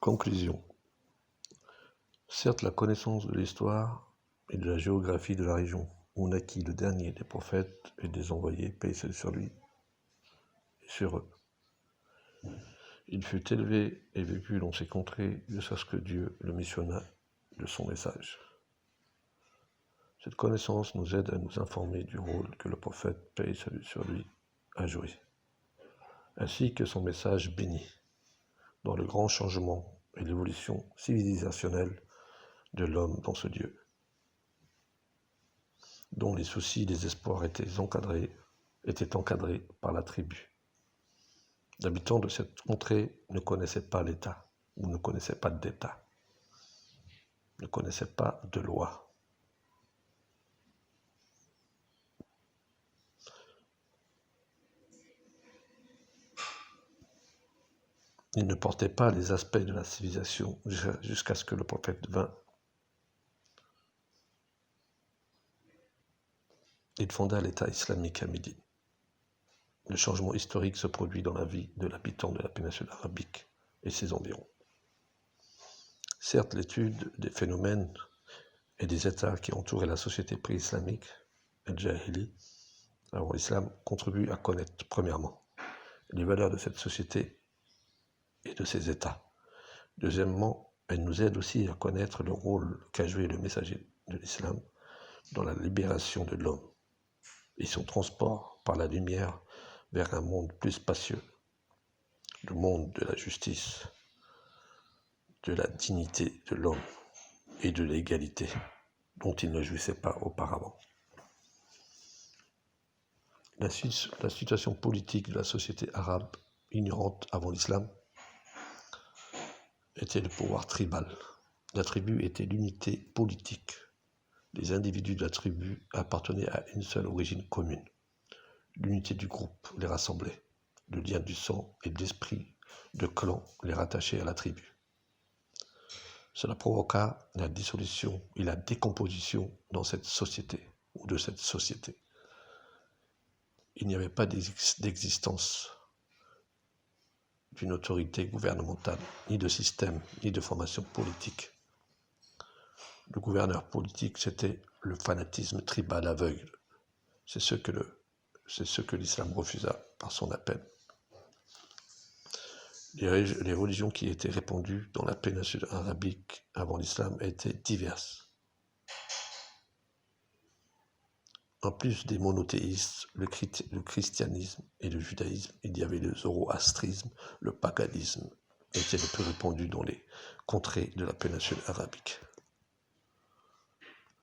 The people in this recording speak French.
Conclusion. Certes, la connaissance de l'histoire et de la géographie de la région où naquit le dernier des prophètes et des envoyés, paix sur lui et sur eux. Il fut élevé et vécu dans ces contrées jusqu'à ce que Dieu le missionna de son message. Cette connaissance nous aide à nous informer du rôle que le prophète, paix et salut sur lui, a joué, ainsi que son message béni dans le grand changement et l'évolution civilisationnelle de l'homme dans ce Dieu, dont les soucis et les espoirs étaient encadrés par la tribu. L'habitant de cette contrée ne connaissait pas l'État, ou ne connaissait pas d'État, ne connaissait pas de loi. Il ne portait pas les aspects de la civilisation jusqu'à ce que le prophète vint. Il fonda l'État islamique à Médine. Le changement historique se produit dans la vie de l'habitant de la péninsule arabique et ses environs. Certes, l'étude des phénomènes et des états qui entouraient la société pré-islamique, al-Jahili, avant l'islam, contribue à connaître, premièrement, les valeurs de cette société et de ses états. Deuxièmement, elle nous aide aussi à connaître le rôle qu'a joué le messager de l'islam dans la libération de l'homme et son transport par la lumière vers un monde plus spacieux, le monde de la justice, de la dignité de l'homme et de l'égalité dont il ne jouissait pas auparavant. La situation politique de la société arabe ignorante avant l'islam était le pouvoir tribal. La tribu était l'unité politique. Les individus de la tribu appartenaient à une seule origine commune. L'unité du groupe les rassemblait. Le lien du sang et de l'esprit de clan les rattachait à la tribu. Cela provoqua la dissolution et la décomposition dans cette société ou de cette société. Il n'y avait pas d'existence d'une autorité gouvernementale, ni de système, ni de formation politique. Le gouverneur politique, c'était le fanatisme tribal aveugle. C'est ce que l'islam refusa par son appel. Les religions qui étaient répandues dans la péninsule arabique avant l'islam étaient diverses. En plus des monothéistes, le christianisme et le judaïsme, il y avait le zoroastrisme, le paganisme était le plus répandu dans les contrées de la péninsule arabique.